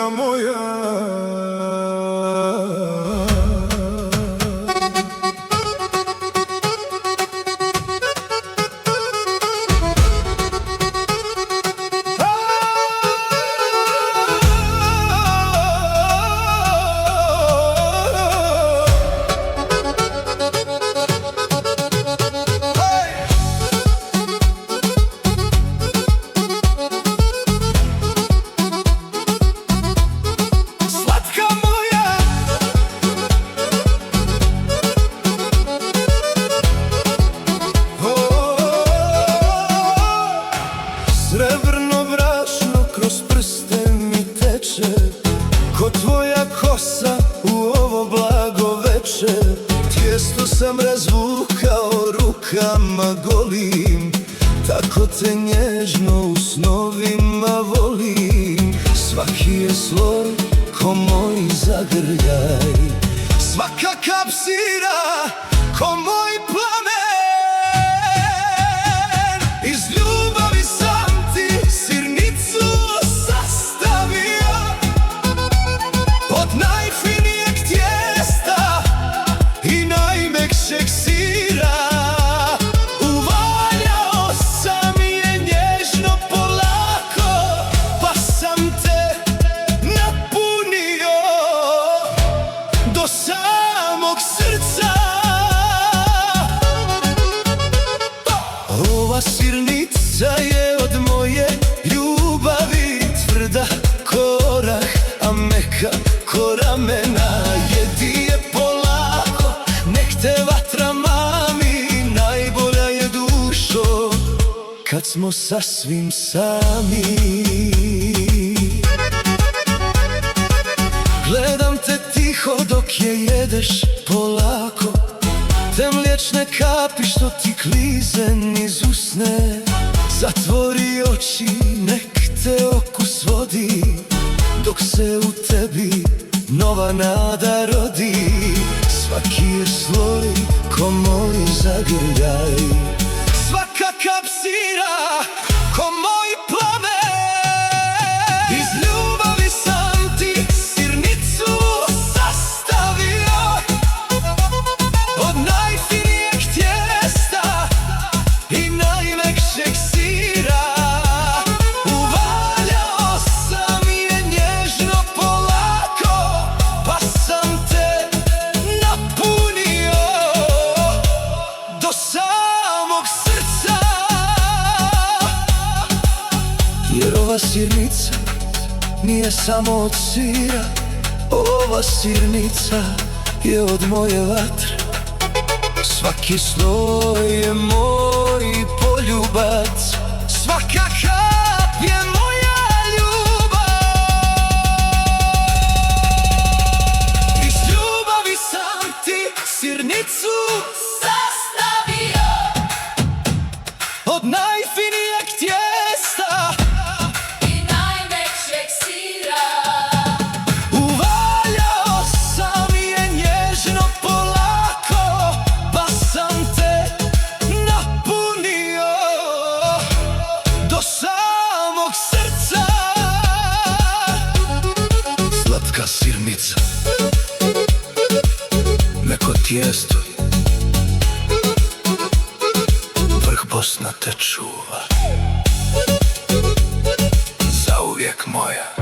slatka moja. Srebrno brašno kroz prste mi teče, ko tvoja kosa u ovo blago veče. Tijesto sam razvukao rukama golim, tako te nježno u snovima volim. Svaki je sloj ko moj zagrljaj, svaka kap sira ko moj plamen. Iz ljubavi sam ti sirnicu sastavio od najfinijeg tijesta i najmekšeg sira. Uvaljao sam je nježno polako, pa sam te napunio do samog srca. Ova sirnica je od moje ljubavi, tvrda ko orah, a meka ko ramena. Jedi je polako, nek te vatra mami, najbolja je dušo kad smo sasvim sami. Gledam te tiho dok je jedeš polako, te mliječne kapi što ti klize niz usne. Zatvori oči, nek te okus vodi, dok se u tebi nova nada rodi. Svaki je sloj ko moj zagrljaj, svaka kap sira ko moj plamen. Iz ljubavi sam ti sirnicu sastavio od najfinijeg tijesta i najmekšeg sira. Uvaljao sam je nježno polako, pa sam te napunio do samog srca. Jer ova sirnica nije samo od sira, ova sirnica je od moje vatre. Svaki sloj je moj poljubac, svaka kap je moja ljubav. Iz ljubavi sam ti sirnicu sastavio od najfinijeg tijesta i najmekšeg sira. Uvaljao sam je nježno polako, pa sam te napunio do samog srca. Slatka sirnica, meko tijesto, vrh Bosna te čuva, zauvijek moja.